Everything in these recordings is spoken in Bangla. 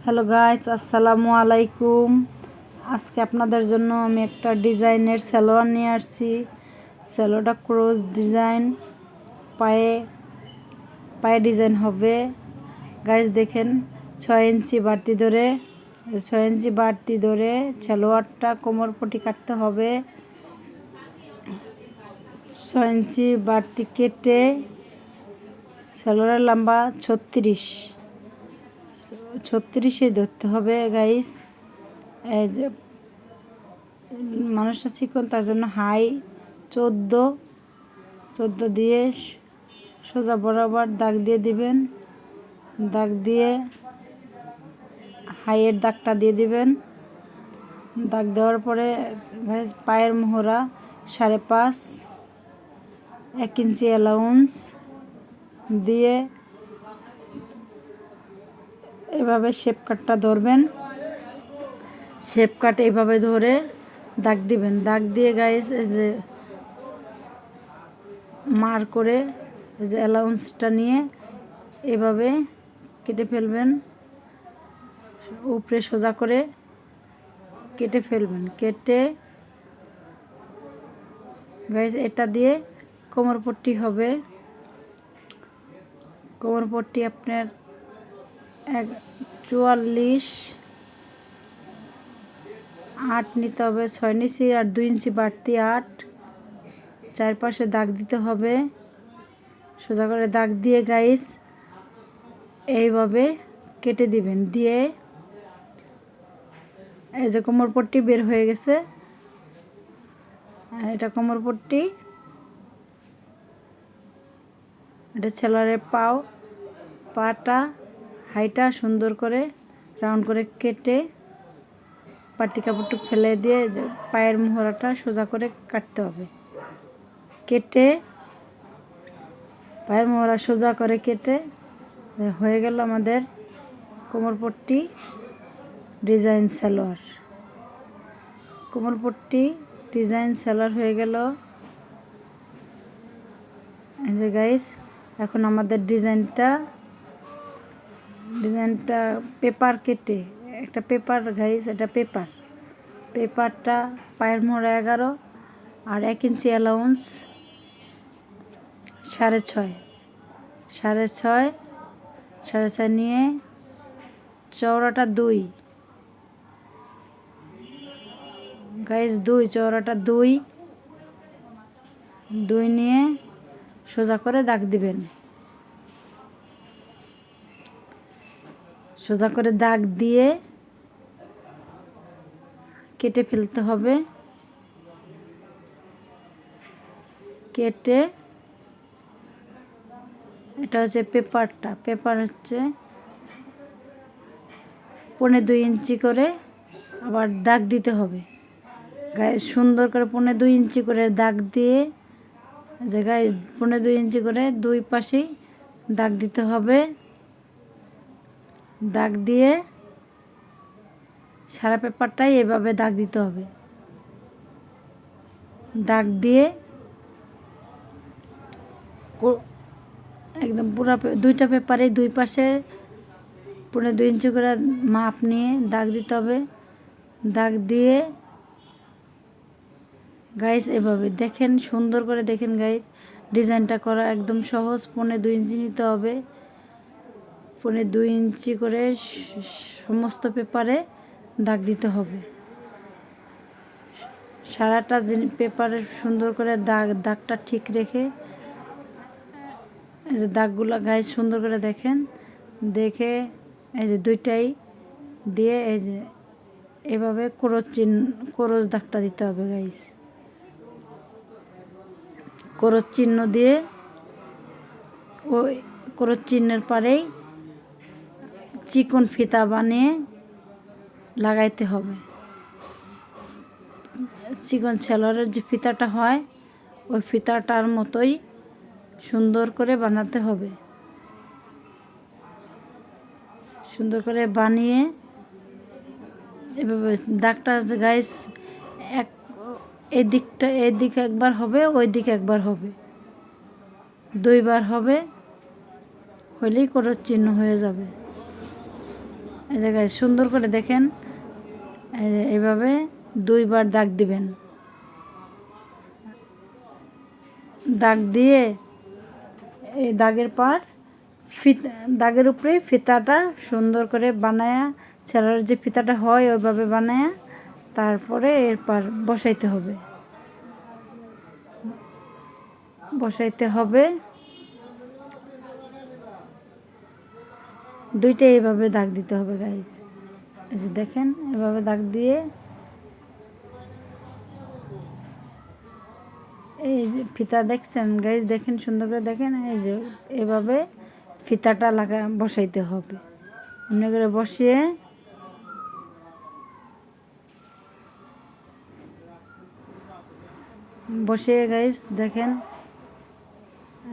হ্যালো গাইস, আসসালামু আলাইকুম। আজকে আপনাদের জন্য আমি একটা ডিজাইনের সেলোয়ার নিয়ে আসছি। সেলোটা ক্রস ডিজাইন, পায়ে পায়ে ডিজাইন হবে। গাইস দেখেন, 6 ইঞ্চি বাড়তি ধরে 6 ইঞ্চি বাড়তি ধরে সেলোয়ারটা কোমর পটি কাটতে হবে। 6 ইঞ্চি বাড়তি কেটে সেলোয়ারের লম্বা 36 ধরতে হবে গাইস। এই যে মানুষটা চিকন, তার জন্য হাই 14 দিয়ে সোজা বরাবর দাগ দিয়ে দিবেন। দাগ দিয়ে হাইয়ের দাগটা দিয়ে দিবেন। দাগ দেওয়ার পরে গাইস পায়ের মোহরা 5.5, 1 ইঞ্চি অ্যালাউন্স দিয়ে এভাবে শেপ কাটটা ধরবেন। শেপ কাট এইভাবে ধরে দাগ দিবেন। দাগ দিয়ে গাইস এই যে মার করে এই যে অ্যালাউন্সটা নিয়ে এভাবে কেটে ফেলবেন। উপরে সোজা করে কেটে ফেলবেন। কেটে গাইস এটা দিয়ে কোমর পট্টি হবে। কোমর পট্টি আপনার 44.8 নিতে হবে। 6 নিচে আর 2 ইঞ্চি বাড়তি 8। চারপাশে দাগ দিতে হবে। সোজা করে দাগ দিয়ে গাইস এইভাবে কেটে দিবেন। দিয়ে এই যে কোমর পট্টি বের হয়ে গেছে, এটা কোমর পট্টি। এটা সেলোয়ারের পাটা হাইটা সুন্দর করে রাউন্ড করে কেটে পাটি কাপড়টুক ফেলে দিয়ে পায়ের মোহরাটা সোজা করে কাটতে হবে। কেটে পায়ের মোহরা সোজা করে কেটে হয়ে গেল আমাদের কোমরপট্টি ডিজাইন সালোয়ার। কোমরপট্টি ডিজাইন সালোয়ার হয়ে গেল। এই যে গাইস, এখন আমাদের ডিজাইনটা পেপার কেটে, একটা পেপার গাইস, এটা পেপারটা পায়ের মোহরা 11 আর 1 ইঞ্চি অ্যালাউন্স 6.5 নিয়ে চওড়াটা 2 গাইস, 2 চওড়াটা 2 নিয়ে সোজা করে দাগ দিবেন। সোজা করে দাগ দিয়ে কেটে ফেলতে হবে। কেটে এটা হচ্ছে পেপার হচ্ছে 2.25 ইঞ্চি করে আবার দাগ দিতে হবে। গায়ে সুন্দর করে 2.25 ইঞ্চি করে দাগ দিয়ে যে গায়ে 2.25 ইঞ্চি করে দুই পাশেই দাগ দিতে হবে। দাগ দিয়ে সারা পেপারটাই এভাবে দাগ দিতে হবে। দাগ দিয়ে একদম পুরো দুইটা পেপারে দুই পাশে 2.25 ইঞ্চি করে মাপ নিয়ে দাগ দিতে হবে। দাগ দিয়ে গাইস এভাবে দেখেন, সুন্দর করে দেখেন গাইস, ডিজাইনটা করা একদম সহজ। 2.25 ইঞ্চি নিতে হবে। 2.25 ইঞ্চি করে সমস্ত পেপারে দাগ দিতে হবে। সারাটা পেপারে সুন্দর করে দাগটা ঠিক রেখে এই যে দাগগুলো গাইস সুন্দর করে দেখেন। দেখে এই যে দুইটাই দিয়ে এই যে এভাবে ক্রস দাগটা দিতে হবে গাইস। ক্রস চিহ্ন দিয়ে ওই ক্রস চিহ্নের পারেই চিকন ফিতা বানিয়ে লাগাইতে হবে। চিকন সেলোয়ারের যে ফিতাটা হয় ওই ফিতাটার মতোই সুন্দর করে বানাতে হবে। সুন্দর করে বানিয়ে এভাবে দাগটা গাইস এদিকে একবার হবে, ওই দিকে একবার হবে, 2 বার হবে, হলেই ক্রস চিহ্ন হয়ে যাবে। এই জায়গায় সুন্দর করে দেখেন, এইভাবে 2বার দাগ দিবেন। দাগ দিয়ে এই দাগের পর দাগের উপরে ফিতাটা সুন্দর করে বানায়া, সেলোয়ারের যে ফিতাটা হয় ওইভাবে বানায়া তারপরে এরপর বসাইতে হবে। দুইটা এইভাবে দাগ দিতে হবে গাইস। এই যে দেখেন, এভাবে দাগ দিয়ে এই যে ফিতা দেখছেন গাইস, দেখেন সুন্দর করে দেখেন, এই যে এভাবে ফিতাটা বসাইতে হবে। এমনি করে বসিয়ে গাইস দেখেন,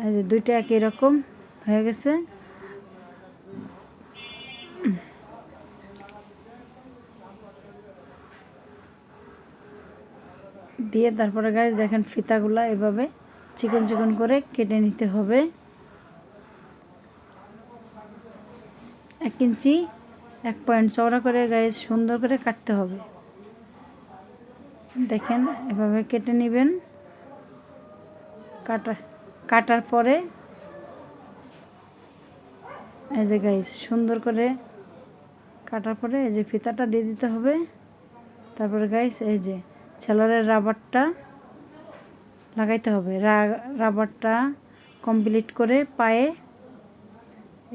এই যে দুইটা একই রকম হয়ে গেছে। দিয়ে তারপরে গাইস দেখেন ফিতাগুলা এভাবে চিকন চিকন করে কেটে নিতে হবে। 1 ইঞ্চি 1 পয়েন্ট চওড়া করে গাইস সুন্দর করে কাটতে হবে। দেখেন এভাবে কেটে নেবেন। কাটার পরে এই যে গাইস সুন্দর করে কাটার পরে এই যে ফিতাটা দিয়ে দিতে হবে। তারপরে গাইস এই যে সেলোয়ারের রাবারটা লাগাইতে হবে। রাবারটা কমপ্লিট করে পায়ে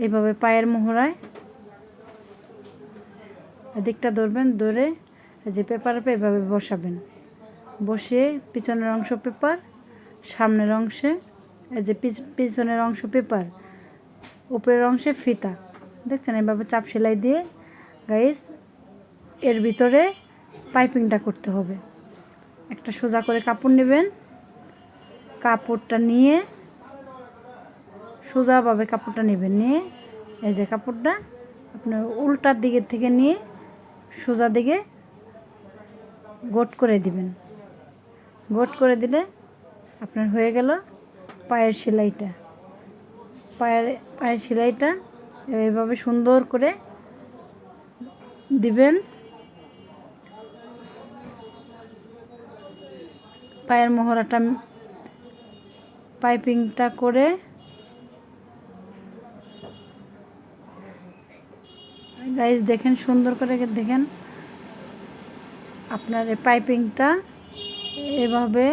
এইভাবে পায়ের মোহরায় এদিকটা ধরবেন, ধরে এই যে পেপারে এভাবে বসাবেন। বসিয়ে পিছনের অংশ পেপার, সামনের অংশে এই যে পিছনের অংশ পেপার, উপরের অংশে ফিতা। দেখছেন এভাবে চাপ সেলাই দিয়ে গাইস এর ভিতরে পাইপিংটা করতে হবে। একটা সোজা করে কাপড় নেবেন, কাপড়টা নিয়ে সোজাভাবে কাপড়টা নেবেন, নিয়ে এই যে কাপড়টা আপনার উল্টার দিকের থেকে নিয়ে সোজা দিকে গোট করে দিবেন। গোট করে দিলে আপনার হয়ে গেল পায়ের সেলাইটা। পায়ের সেলাইটা এইভাবে সুন্দর করে দিবেন। পায়ের মোহরাটা পাইপিংটা করে গাইস দেখেন সুন্দর করে দেখেন, আপনার এই পাইপিংটা এভাবে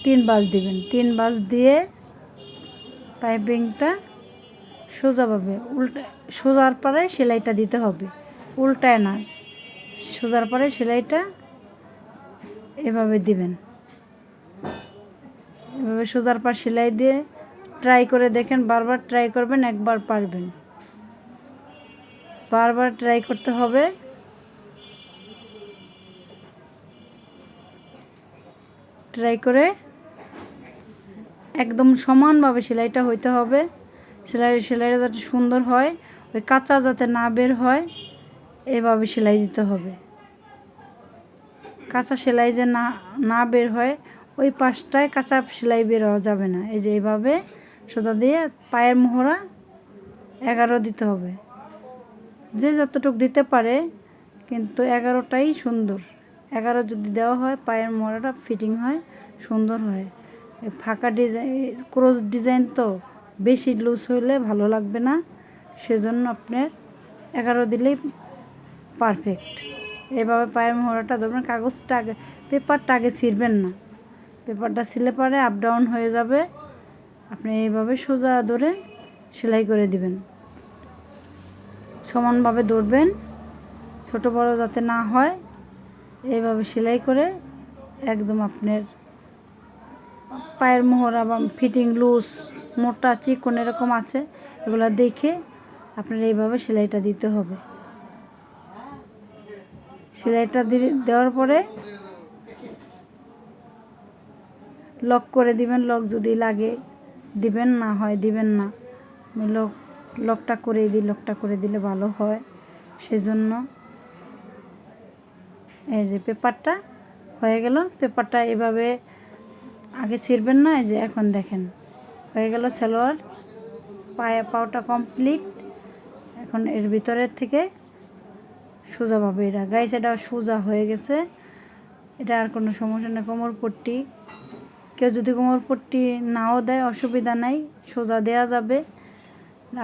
3 বাঁশ দিবেন। 3 বাঁশ দিয়ে পাইপিংটা সোজাভাবে সোজার পরে সেলাইটা দিতে হবে, উল্টায় না, সোজার পরে সেলাইটা এভাবে দিবেন। এভাবে সোজার পর সেলাই দিয়ে ট্রাই করে দেখেন, বারবার ট্রাই করবেন, একবার পারবেন। বারবার ট্রাই করতে হবে। ট্রাই করে একদম সমানভাবে সেলাইটা হইতে হবে। সেলাইটা যাতে সুন্দর হয়, ওই কাঁচা যাতে না বের হয়, এভাবে সেলাই দিতে হবে। কাঁচা সেলাই যে না বের হয়, ওই পাশটায় কাঁচা সেলাই বের হওয়া যাবে না। এই যে এইভাবে সোজা দিয়ে পায়ের মোহরা 11 দিতে হবে। যে যতটুকু দিতে পারে, কিন্তু 11টাই সুন্দর। 11 যদি দেওয়া হয় পায়ের মোহরাটা ফিটিং হয়, সুন্দর হয়। ফাঁকা ডিজাইন, ক্রস ডিজাইন তো বেশি লুজ হইলে ভালো লাগবে না, সেজন্য আপনার 11 দিলেই পারফেক্ট। এভাবে পায়ের মোহরাটা ধরবেন। কাগজটা আগে, পেপারটা আগে ছিঁড়বেন না, পেপারটা ছিলে পরে আপ ডাউন হয়ে যাবে। আপনি এইভাবে সোজা ধরে সেলাই করে দিবেন। সমানভাবে ধরবেন, ছোট বড় যাতে না হয়, এইভাবে সেলাই করে একদম আপনার পায়ের মোহরা বা ফিটিং লুজ, মোটা, চিকন এরকম আছে, এগুলো দেখে আপনার এইভাবে সেলাইটা দিতে হবে। সেলাইটা দেওয়ার পরে লক করে দিবেন। লক যদি লাগে দিবেন, না হয় দিবেন না। আমি লকটা করে দিই, লকটা করে দিলে ভালো হয়, সেজন্য। এই যে পেপারটা হয়ে গেল। পেপারটা এভাবে আগে ছিঁড়বেন না। এই যে এখন দেখেন হয়ে গেল সালোয়ার। পাওটা কমপ্লিট। এখন এর ভিতরের থেকে সোজাভাবে এটা গাইস, এটা সোজা হয়ে গেছে, এটা আর কোনো সমস্যা নেই। কোমর পট্টি কেউ যদি কোমর পট্টি নাও দেয় অসুবিধা নাই, সোজা দেয়া যাবে।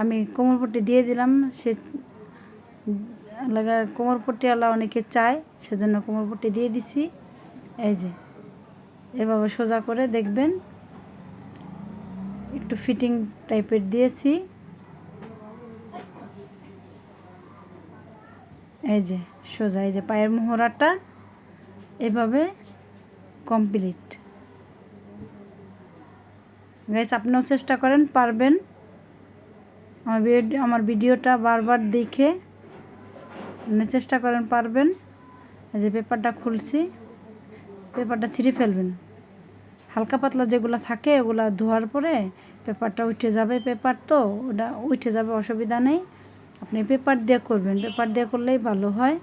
আমি কোমর পট্টি দিয়ে দিলাম, সে কোমর পট্টিওয়ালা অনেকে চায়, সেজন্য কোমর পট্টি দিয়ে দিছি। এই যে এভাবে সোজা করে দেখবেন, একটু ফিটিং টাইপের দিয়েছি। এই যে সোজা, এই যে পায়ের মোহরাটা এভাবে কমপ্লিট। গাইস, আপনিও চেষ্টা করেন, পারবেন। আমার ভিডিওটা বারবার দেখে চেষ্টা করেন, পারবেন। এই যে পেপারটা খুলছি, পেপারটা ছিঁড়ে ফেলবেন। হালকা পাতলা যেগুলো থাকে ওগুলো ধোয়ার পরে পেপারটা উঠে যাবে, পেপার তো ওটা উঠে যাবে, অসুবিধা নেই। আপনি পেপার দিয়ে করবেন, পেপার দিয়ে করলেই ভালো হয়।